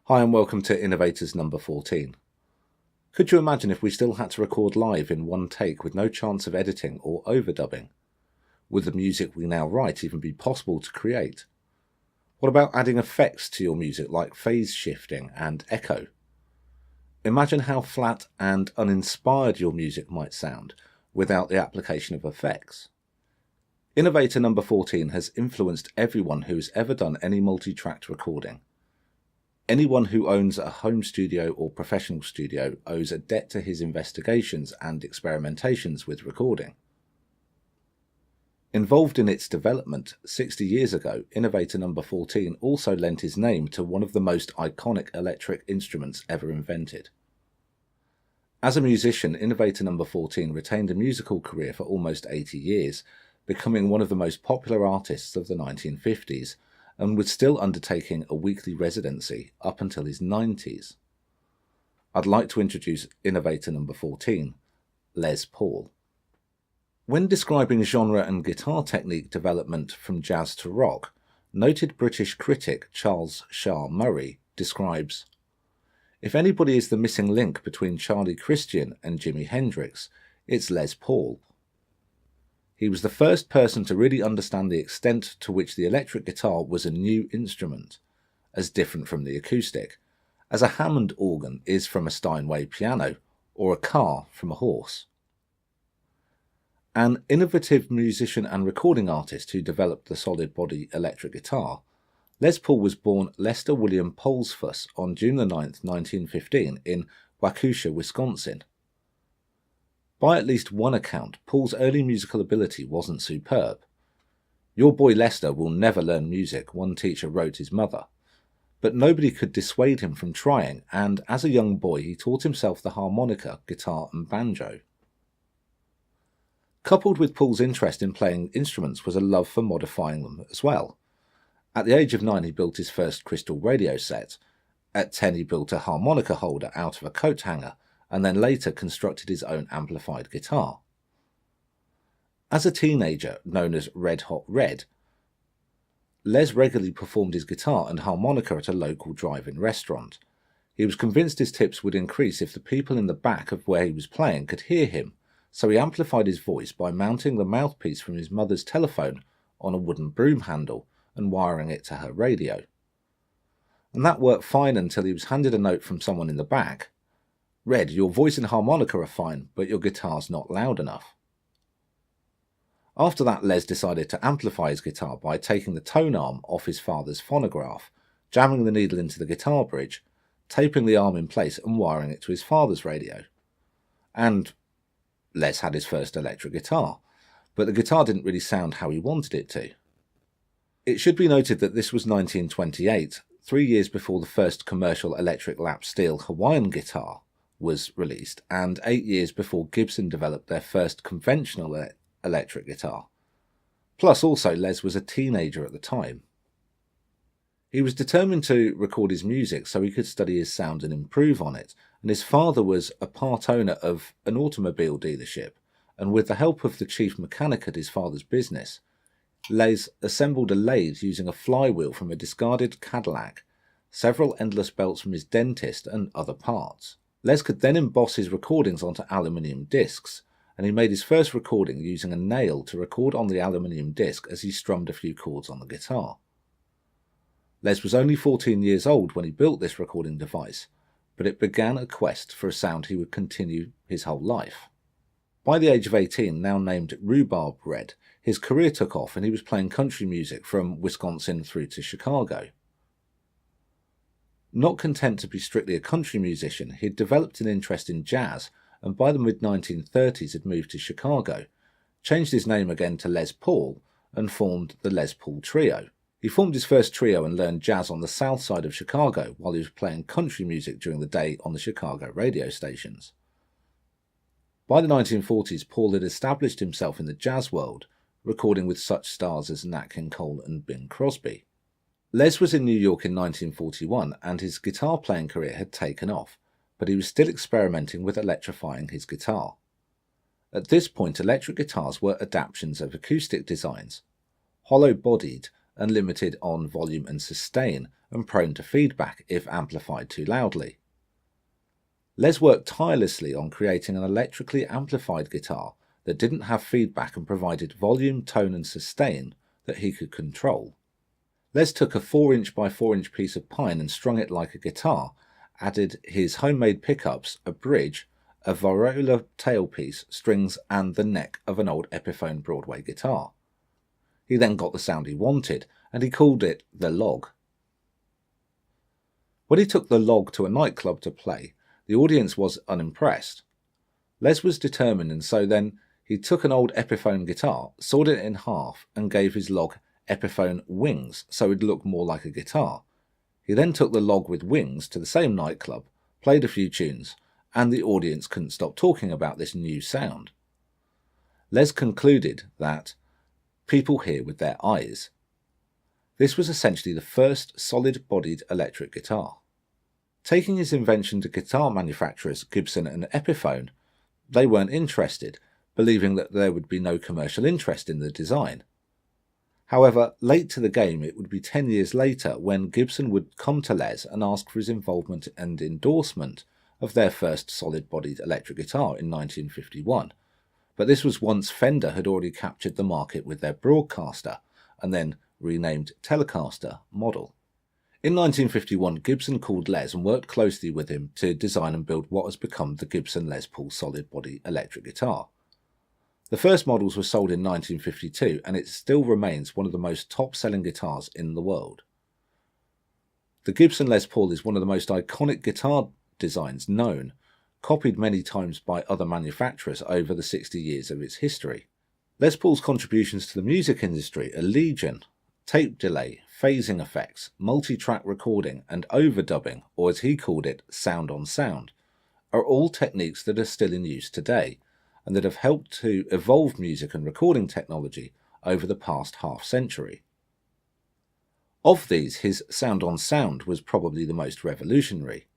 Hi and welcome to Innovators number 14. Could you imagine if we still had to record live in one take with no chance of editing or overdubbing? Would the music we now write even be possible to create? What about adding effects to your music like phase shifting and echo? Imagine how flat and uninspired your music might sound without the application of effects. Innovator number 14 has influenced everyone who has ever done any multi-tracked recording. Anyone who owns a home studio or professional studio owes a debt to his investigations and experimentations with recording. Involved in its development 60 years ago, Innovator number 14 also lent his name to one of the most iconic electric instruments ever invented. As a musician, Innovator number 14 retained a musical career for almost 80 years, becoming one of the most popular artists of the 1950s, and was still undertaking a weekly residency up until his 90s. I'd like to introduce Innovator number 14, Les Paul. When describing genre and guitar technique development from jazz to rock, noted British critic Charles Shaar Murray describes, "If anybody is the missing link between Charlie Christian and Jimi Hendrix, it's Les Paul. He was the first person to really understand the extent to which the electric guitar was a new instrument, as different from the acoustic, as a Hammond organ is from a Steinway piano, or a car from a horse." An innovative musician and recording artist who developed the solid body electric guitar, Les Paul was born Lester William Polesfuss on June 9, 1915 in Waukesha, Wisconsin. By at least one account, Paul's early musical ability wasn't superb. "Your boy Lester will never learn music," one teacher wrote his mother. But nobody could dissuade him from trying, and as a young boy he taught himself the harmonica, guitar and banjo. Coupled with Paul's interest in playing instruments was a love for modifying them as well. At the age of 9 he built his first crystal radio set. At 10 he built a harmonica holder out of a coat hanger, and then later constructed his own amplified guitar. As a teenager, known as Red Hot Red, Les regularly performed his guitar and harmonica at a local drive-in restaurant. He was convinced his tips would increase if the people in the back of where he was playing could hear him, so he amplified his voice by mounting the mouthpiece from his mother's telephone on a wooden broom handle and wiring it to her radio. And that worked fine until he was handed a note from someone in the back. "Red, your voice and harmonica are fine, but your guitar's not loud enough." After that, Les decided to amplify his guitar by taking the tone arm off his father's phonograph, jamming the needle into the guitar bridge, taping the arm in place and wiring it to his father's radio. And Les had his first electric guitar, but the guitar didn't really sound how he wanted it to. It should be noted that this was 1928, 3 years before the first commercial electric lap steel Hawaiian guitar was released, and 8 years before Gibson developed their first conventional electric guitar. Plus also Les was a teenager at the time. He was determined to record his music so he could study his sound and improve on it, and his father was a part owner of an automobile dealership, and with the help of the chief mechanic at his father's business, Les assembled a lathe using a flywheel from a discarded Cadillac, several endless belts from his dentist and other parts. Les could then emboss his recordings onto aluminium discs, and he made his first recording using a nail to record on the aluminium disc as he strummed a few chords on the guitar. Les was only 14 years old when he built this recording device, but it began a quest for a sound he would continue his whole life. By the age of 18, now named Rhubarb Red, his career took off and he was playing country music from Wisconsin through to Chicago. Not content to be strictly a country musician, he had developed an interest in jazz, and by the mid-1930s had moved to Chicago, changed his name again to Les Paul, and formed the Les Paul Trio. He formed his first trio and learned jazz on the south side of Chicago while he was playing country music during the day on the Chicago radio stations. By the 1940s, Paul had established himself in the jazz world, recording with such stars as Nat King Cole and Bing Crosby. Les was in New York in 1941 and his guitar playing career had taken off, but he was still experimenting with electrifying his guitar. At this point, electric guitars were adaptations of acoustic designs. Hollow-bodied, and limited on volume and sustain, and prone to feedback if amplified too loudly. Les worked tirelessly on creating an electrically amplified guitar that didn't have feedback and provided volume, tone and sustain that he could control. Les took a 4" by 4" piece of pine and strung it like a guitar, added his homemade pickups, a bridge, a viola tailpiece, strings and the neck of an old Epiphone Broadway guitar. He then got the sound he wanted, and he called it the log. When he took the log to a nightclub to play, the audience was unimpressed. Les was determined, and so then he took an old Epiphone guitar, sawed it in half and gave his log Epiphone wings so it looked more like a guitar. He then took the log with wings to the same nightclub, played a few tunes, and the audience couldn't stop talking about this new sound. Les concluded that people hear with their eyes. This was essentially the first solid-bodied electric guitar. Taking his invention to guitar manufacturers Gibson and Epiphone, they weren't interested, believing that there would be no commercial interest in the design. However, late to the game, it would be 10 years later when Gibson would come to Les and ask for his involvement and endorsement of their first solid-bodied electric guitar in 1951. But this was once Fender had already captured the market with their Broadcaster, and then renamed Telecaster model. In 1951, Gibson called Les and worked closely with him to design and build what has become the Gibson Les Paul solid-body electric guitar. The first models were sold in 1952, and it still remains one of the most top-selling guitars in the world. The Gibson Les Paul is one of the most iconic guitar designs known, copied many times by other manufacturers over the 60 years of its history. Les Paul's contributions to the music industry are legion. Tape delay, phasing effects, multi-track recording and overdubbing, or as he called it, sound on sound, are all techniques that are still in use today and that have helped to evolve music and recording technology over the past half-century. Of these, his sound on sound was probably the most revolutionary.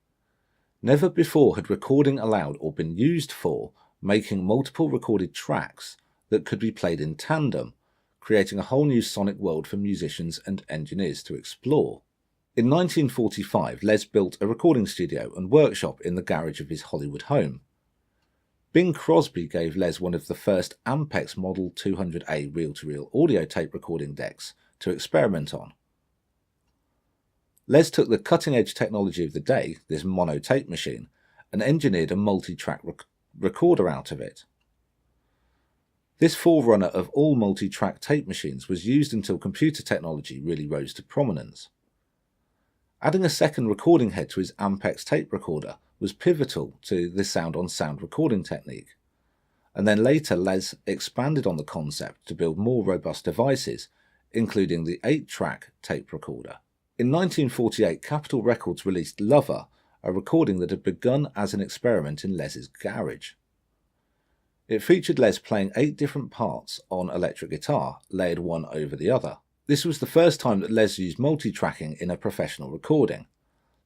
Never before had recording allowed or been used for making multiple recorded tracks that could be played in tandem, creating a whole new sonic world for musicians and engineers to explore. In 1945, Les built a recording studio and workshop in the garage of his Hollywood home. Bing Crosby gave Les one of the first Ampex Model 200A reel-to-reel audio tape recording decks to experiment on. Les took the cutting-edge technology of the day, this mono tape machine, and engineered a multi-track recorder out of it. This forerunner of all multi-track tape machines was used until computer technology really rose to prominence. Adding a second recording head to his Ampex tape recorder was pivotal to the sound-on-sound recording technique, and then later Les expanded on the concept to build more robust devices, including the 8-track tape recorder. In 1948, Capitol Records released Lover, a recording that had begun as an experiment in Les's garage. It featured Les playing 8 different parts on electric guitar, layered one over the other. This was the first time that Les used multi-tracking in a professional recording.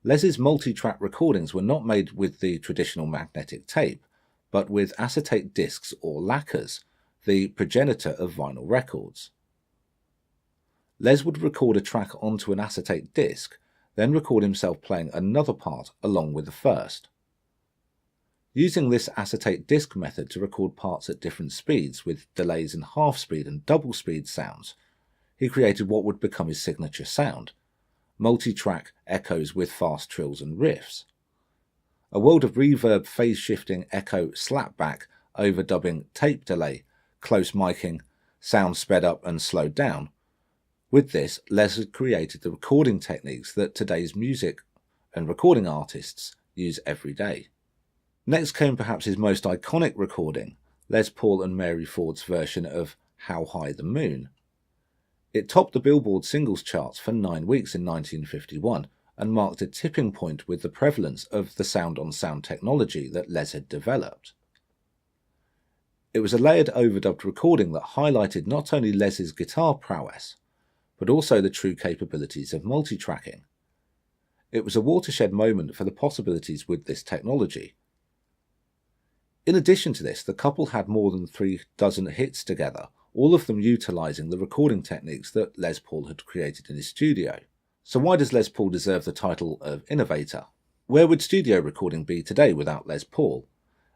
Les's multi-track recordings were not made with the traditional magnetic tape, but with acetate discs or lacquers, the progenitor of vinyl records. Les would record a track onto an acetate disc, then record himself playing another part along with the first. Using this acetate disc method to record parts at different speeds with delays in half-speed and double-speed sounds, he created what would become his signature sound, multi-track echoes with fast trills and riffs. A world of reverb, phase-shifting, echo, slapback, overdubbing, tape delay, close miking, sound sped up and slowed down. With this, Les had created the recording techniques that today's music and recording artists use every day. Next came perhaps his most iconic recording, Les Paul and Mary Ford's version of How High the Moon. It topped the Billboard singles charts for 9 weeks in 1951 and marked a tipping point with the prevalence of the sound-on-sound technology that Les had developed. It was a layered overdubbed recording that highlighted not only Les's guitar prowess, but also the true capabilities of multi-tracking. It was a watershed moment for the possibilities with this technology. In addition to this, the couple had more than 3 dozen hits together, all of them utilising the recording techniques that Les Paul had created in his studio. So why does Les Paul deserve the title of innovator? Where would studio recording be today without Les Paul?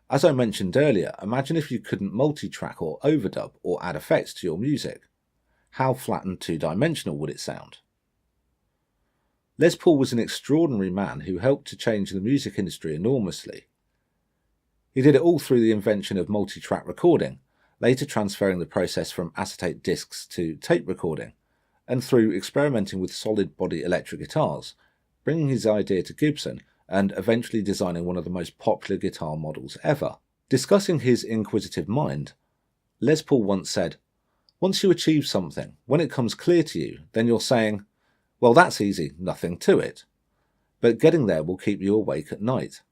As I mentioned earlier, imagine if you couldn't multi-track or overdub or add effects to your music. How flat and two-dimensional would it sound? Les Paul was an extraordinary man who helped to change the music industry enormously. He did it all through the invention of multi-track recording, later transferring the process from acetate discs to tape recording, and through experimenting with solid-body electric guitars, bringing his idea to Gibson and eventually designing one of the most popular guitar models ever. Discussing his inquisitive mind, Les Paul once said, "Once you achieve something, when it comes clear to you, then you're saying, well, that's easy, nothing to it. But getting there will keep you awake at night."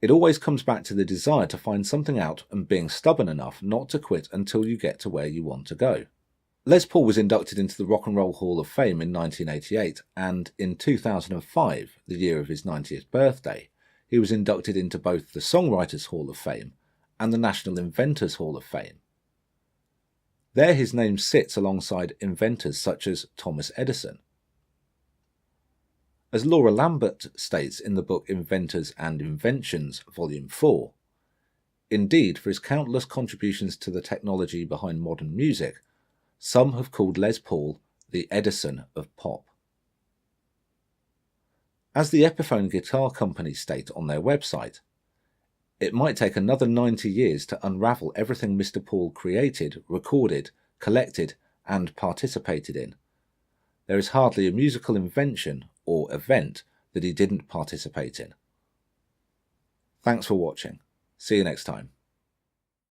It always comes back to the desire to find something out and being stubborn enough not to quit until you get to where you want to go. Les Paul was inducted into the Rock and Roll Hall of Fame in 1988, and in 2005, the year of his 90th birthday, he was inducted into both the Songwriters Hall of Fame and the National Inventors Hall of Fame. There his name sits alongside inventors such as Thomas Edison. As Laura Lambert states in the book Inventors and Inventions, Volume 4, indeed, for his countless contributions to the technology behind modern music, some have called Les Paul the Edison of pop. As the Epiphone Guitar Company state on their website, it might take another 90 years to unravel everything Mr. Paul created, recorded, collected, and participated in. There is hardly a musical invention or event that he didn't participate in. Thanks for watching. See you next time.